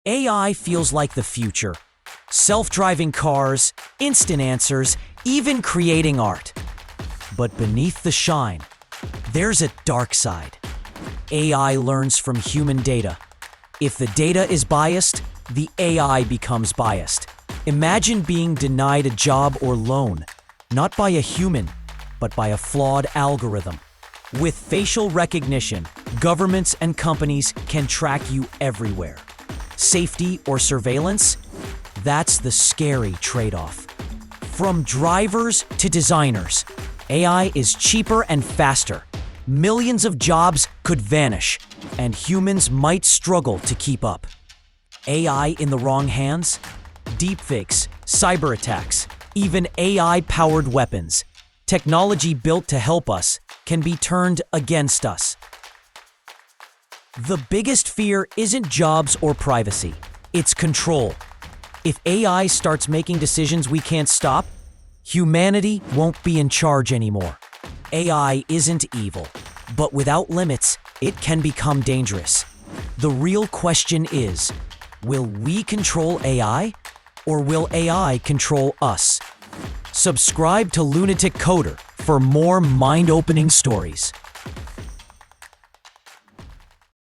AI feels like the future. Self-driving cars, instant answers, even creating art. But beneath the shine, there's a dark side. AI learns from human data. If the data is biased, the AI becomes biased. Imagine being denied a job or loan, not by a human, but by a flawed algorithm. With facial recognition, governments and companies can track you everywhere. Safety or surveillance? That's the scary trade-off. From drivers to designers, AI is cheaper and faster. Millions of jobs could vanish, and humans might struggle to keep up. AI in the wrong hands? Deepfakes, cyber attacks, even AI-powered weapons. Technology built to help us can be turned against us. The biggest fear isn't jobs or privacy, it's control. If AI starts making decisions we can't stop, humanity won't be in charge anymore. AI isn't evil, but without limits, it can become dangerous. The real question is, will we control AI, or will AI control us? Subscribe to Lunatic Coder for more mind-opening stories.